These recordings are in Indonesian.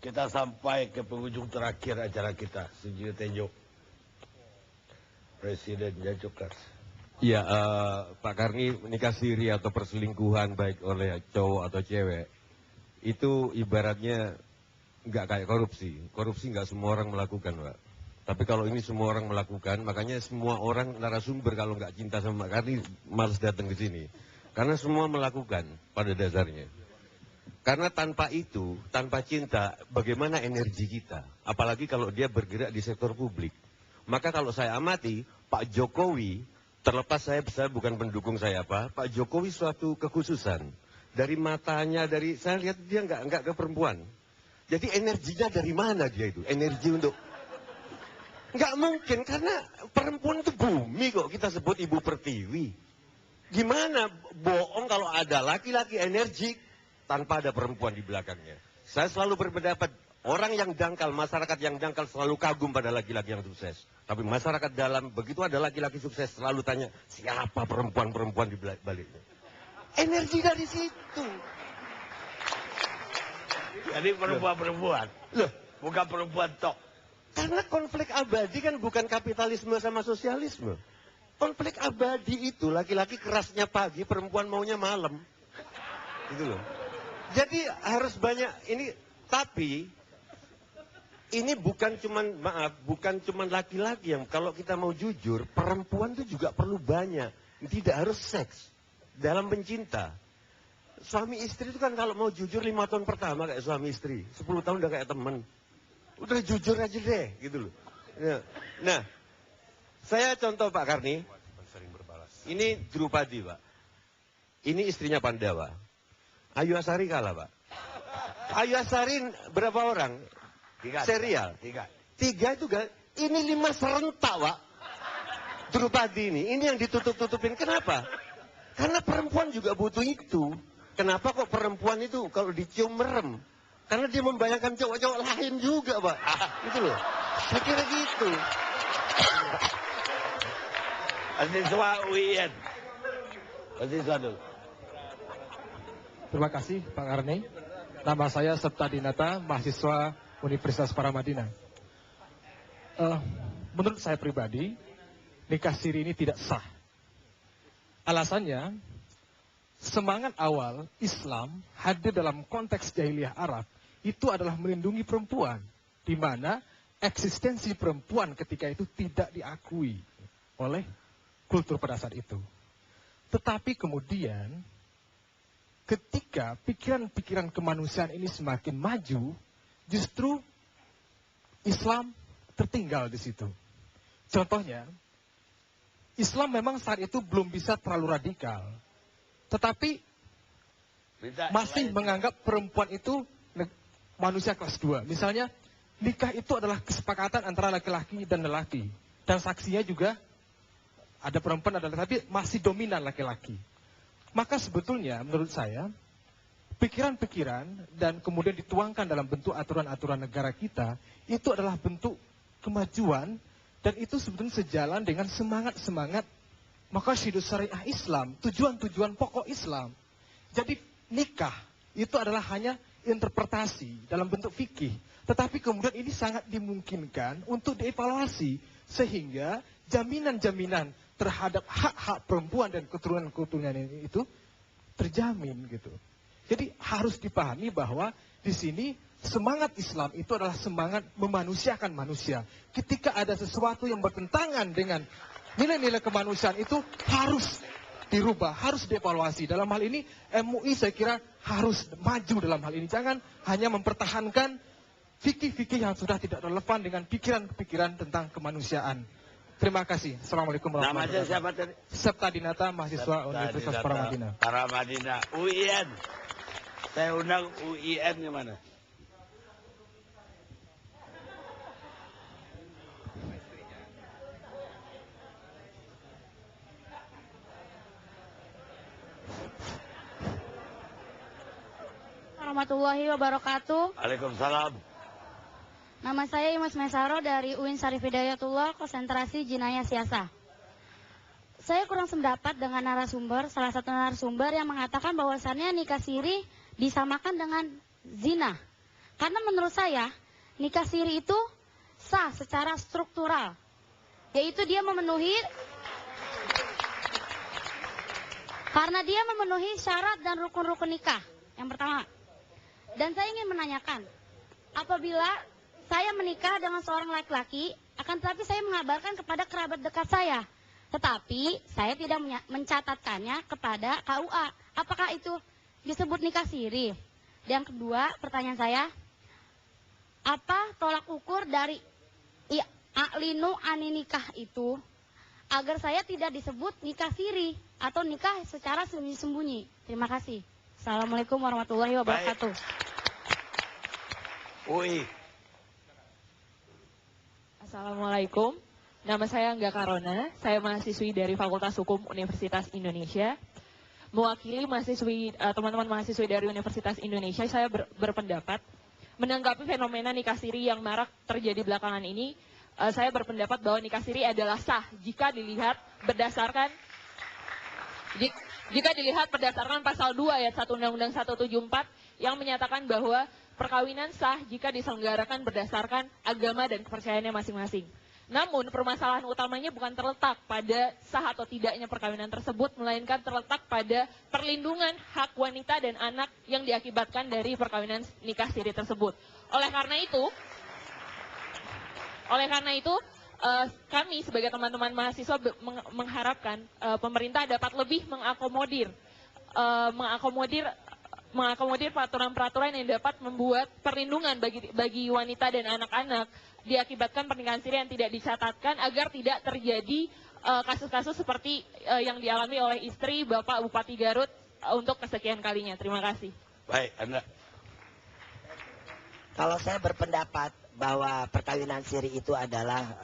Kita sampai ke penghujung terakhir acara kita. Sujiyo Tejo. Presiden Jajokar. Iya, Pak Karni, nikah siri atau perselingkuhan baik oleh cowok atau cewek, itu ibaratnya nggak kayak korupsi. Korupsi nggak semua orang melakukan, Pak. Tapi kalau ini semua orang melakukan, makanya semua orang narasumber kalau nggak cinta sama Pak Karni, malas datang ke sini. Karena semua melakukan pada dasarnya. Karena tanpa itu, tanpa cinta, bagaimana energi kita? Apalagi kalau dia bergerak di sektor publik. Maka kalau saya amati, Pak Jokowi, terlepas saya bukan pendukung saya apa, Pak Jokowi suatu kekhususan. Dari matanya, saya lihat dia nggak ke perempuan. Jadi energinya dari mana dia itu? Energi untuk... Nggak mungkin, karena perempuan itu bumi kok kita sebut Ibu Pertiwi. Gimana bohong kalau ada laki-laki energik tanpa ada perempuan di belakangnya. Saya selalu berpendapat, orang yang dangkal, masyarakat yang dangkal selalu kagum pada laki-laki yang sukses. Tapi masyarakat dalam, begitu ada laki-laki sukses, selalu tanya, siapa perempuan-perempuan di baliknya? Energi dari situ. Jadi perempuan-perempuan. Loh, bukan perempuan tok. Karena konflik abadi kan bukan kapitalisme sama sosialisme. Konflik abadi itu laki-laki kerasnya pagi, perempuan maunya malam. Gitu loh. Jadi harus banyak ini, tapi ini bukan cuman laki-laki yang, kalau kita mau jujur, perempuan itu juga perlu banyak. Tidak harus seks dalam mencinta. Suami istri itu kan kalau mau jujur 5 tahun pertama kayak suami istri, 10 tahun udah kayak temen. Udah jujur aja deh, gitu loh. Nah, saya contoh Pak Karni. Ini Drupadi, Pak. Ini istrinya Pandawa. Ayu Asari kalah, Pak. Ayu Asari berapa orang? 3. Serial. 3 itu kan. Ini 5 serentak, Pak. Drupadi ini yang ditutup-tutupin. Kenapa? Karena perempuan juga butuh itu. Kenapa kok perempuan itu kalau dicium merem? Karena dia membayangkan cowok-cowok lain juga, Pak. Gitu loh. Saya kira gitu. Mahasiswa UIN. Mahasiswa dulu. Terima kasih Pak Karni. Nama saya Septa Dinata, mahasiswa Universitas Paramadina. Menurut saya pribadi, nikah siri ini tidak sah. Alasannya, semangat awal Islam hadir dalam konteks jahiliyah Arab itu adalah melindungi perempuan, di mana eksistensi perempuan ketika itu tidak diakui oleh kultur pada saat itu. Tetapi kemudian ketika pikiran-pikiran kemanusiaan ini semakin maju, justru Islam tertinggal di situ. Contohnya, Islam memang saat itu belum bisa terlalu radikal, tetapi masih menganggap perempuan itu manusia kelas 2. Misalnya, nikah itu adalah kesepakatan antara laki-laki dan lelaki. Dan saksinya juga ada perempuan, ada lelaki, tapi masih dominan laki-laki. Maka sebetulnya menurut saya, pikiran-pikiran dan kemudian dituangkan dalam bentuk aturan-aturan negara kita, itu adalah bentuk kemajuan, dan itu sebetulnya sejalan dengan semangat-semangat maqasidus syariah Islam, tujuan-tujuan pokok Islam. Jadi nikah itu adalah hanya interpretasi dalam bentuk fikih, tetapi kemudian ini sangat dimungkinkan untuk dievaluasi, sehingga jaminan-jaminan terhadap hak-hak perempuan dan keturunan-keturunan ini itu terjamin gitu. Jadi harus dipahami bahwa di sini semangat Islam itu adalah semangat memanusiakan manusia. Ketika ada sesuatu yang bertentangan dengan nilai-nilai kemanusiaan itu harus dirubah, harus dievaluasi. Dalam hal ini MUI saya kira harus maju dalam hal ini. Jangan hanya mempertahankan fikih-fikih yang sudah tidak relevan dengan pikiran-pikiran tentang kemanusiaan. Terima kasih. Assalamualaikum warahmatullahi wabarakatuh. Namanya siapa tadi? Septa Dinata, mahasiswa Universitas Paramadina. Paramadina. UIN. Saya undang UIN gimana? Warahmatullahi wabarakatuh. Waalaikumsalam. Nama saya Imas Mesaro dari UIN Syarif Hidayatullah, konsentrasi Jinayah Siasah. Saya kurang sependapat dengan narasumber, salah satu narasumber yang mengatakan bahwasannya nikah siri disamakan dengan zina. Karena menurut saya, nikah siri itu sah secara struktural. Yaitu dia memenuhi syarat dan rukun-rukun nikah. Yang pertama. Dan saya ingin menanyakan, apabila saya menikah dengan seorang laki-laki, akan tetapi saya mengabarkan kepada kerabat dekat saya. Tetapi saya tidak mencatatkannya kepada KUA. Apakah itu disebut nikah siri? Yang kedua, pertanyaan saya, apa tolak ukur dari a'linu ani nikah itu agar saya tidak disebut nikah siri atau nikah secara sembunyi-sembunyi? Terima kasih. Assalamualaikum warahmatullahi wabarakatuh. UI. Assalamualaikum. Nama saya Angga Karona. Saya mahasiswi dari Fakultas Hukum Universitas Indonesia. Mewakili teman-teman mahasiswi dari Universitas Indonesia, saya berpendapat menanggapi fenomena nikah siri yang marak terjadi belakangan ini. Saya berpendapat bahwa nikah siri adalah sah jika dilihat berdasarkan pasal 2 ayat 1 Undang-Undang 174 yang menyatakan bahwa perkawinan sah jika diselenggarakan berdasarkan agama dan kepercayaannya masing-masing. Namun permasalahan utamanya bukan terletak pada sah atau tidaknya perkawinan tersebut, melainkan terletak pada perlindungan hak wanita dan anak yang diakibatkan dari perkawinan nikah siri tersebut. Oleh karena itu, kami sebagai teman-teman mahasiswa mengharapkan pemerintah dapat lebih mengakomodir peraturan-peraturan yang dapat membuat perlindungan bagi wanita dan anak-anak diakibatkan pernikahan siri yang tidak dicatatkan, agar tidak terjadi kasus-kasus seperti yang dialami oleh istri Bapak Bupati Garut untuk kesekian kalinya. Terima kasih. Baik, Anda. Kalau saya berpendapat bahwa perkawinan siri itu adalah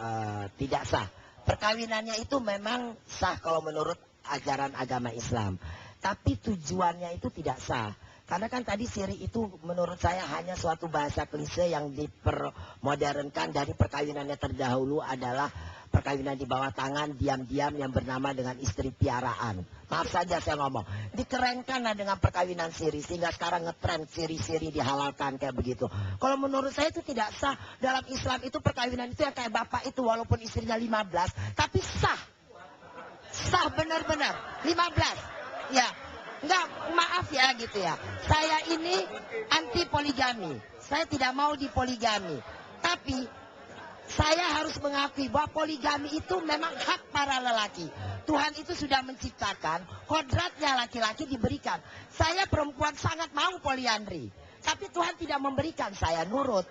tidak sah. Perkawinannya itu memang sah kalau menurut ajaran agama Islam. Tapi tujuannya itu tidak sah. Karena kan tadi siri itu menurut saya hanya suatu bahasa klise yang dipermodernkan dari perkawinannya terdahulu adalah perkawinan di bawah tangan, diam-diam yang bernama dengan istri piaraan. Maaf saja saya ngomong. Dikerenkan dengan perkawinan siri sehingga sekarang ngetren siri-siri dihalalkan kayak begitu. Kalau menurut saya itu tidak sah. Dalam Islam itu perkawinan itu yang kayak bapak itu walaupun istrinya 15 tapi sah. Sah benar-benar 15. Ya. Enggak, maaf ya gitu ya. Saya ini anti poligami. Saya tidak mau dipoligami. Tapi saya harus mengakui bahwa poligami itu memang hak para lelaki. Tuhan itu sudah menciptakan, kodratnya laki-laki diberikan. Saya perempuan sangat mau poliandri. Tapi Tuhan tidak memberikan, saya nurut.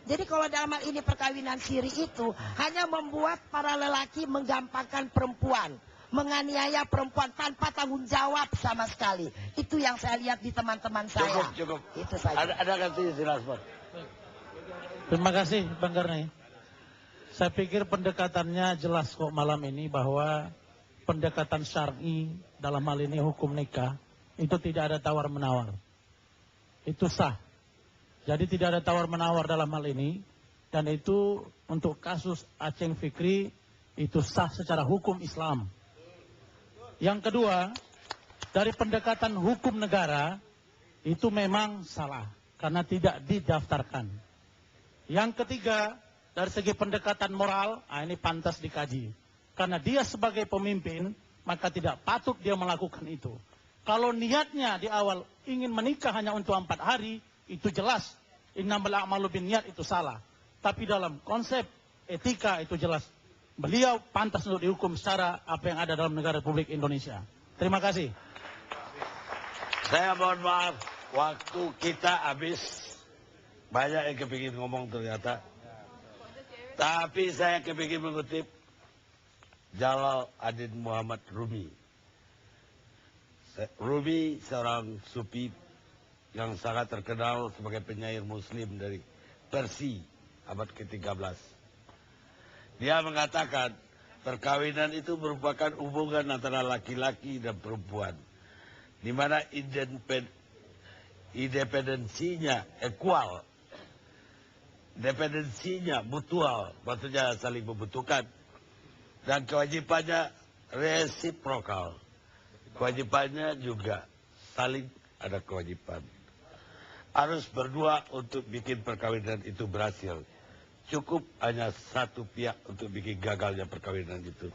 Jadi kalau dalam hal ini perkawinan siri itu hanya membuat para lelaki menggampangkan perempuan. Menganiaya perempuan tanpa tanggung jawab sama sekali. Itu yang saya lihat di teman-teman saya. Cukup. Itu saja. Ada ganti jelas, Pak. Terima kasih Bang Karni. Saya pikir pendekatannya jelas kok malam ini bahwa pendekatan syar'i dalam hal ini hukum nikah itu tidak ada tawar-menawar. Itu sah. Jadi tidak ada tawar-menawar dalam hal ini, dan itu untuk kasus Aceng Fikri itu sah secara hukum Islam. Yang kedua, dari pendekatan hukum negara itu memang salah karena tidak didaftarkan. Yang ketiga, dari segi pendekatan moral, ini pantas dikaji. Karena dia sebagai pemimpin, maka tidak patut dia melakukan itu. Kalau niatnya di awal ingin menikah hanya untuk 4 hari, itu jelas. Innamal a'malu binniyat itu salah. Tapi dalam konsep etika itu jelas. Beliau pantas untuk dihukum secara apa yang ada dalam negara Republik Indonesia. Terima kasih. Saya mohon maaf, waktu kita habis. Banyak yang kepingin ngomong ternyata. Tapi saya kepingin mengutip Jalal Adin Muhammad Rumi. Rumi seorang sufi yang sangat terkenal sebagai penyair muslim dari Persia abad ke-13. Dia mengatakan perkawinan itu merupakan hubungan antara laki-laki dan perempuan, di mana independensinya equal, dependensinya mutual, maksudnya saling membutuhkan, dan kewajibannya resiprokal. Kewajibannya juga saling ada kewajiban. harus berdua untuk bikin perkawinan itu berhasil. Cukup hanya satu pihak untuk bikin gagalnya perkawinan itu.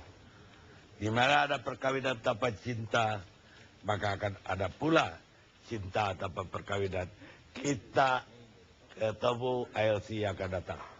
Di mana ada perkawinan tanpa cinta, maka akan ada pula cinta tanpa perkawinan. Kita ketemu ILC yang akan datang.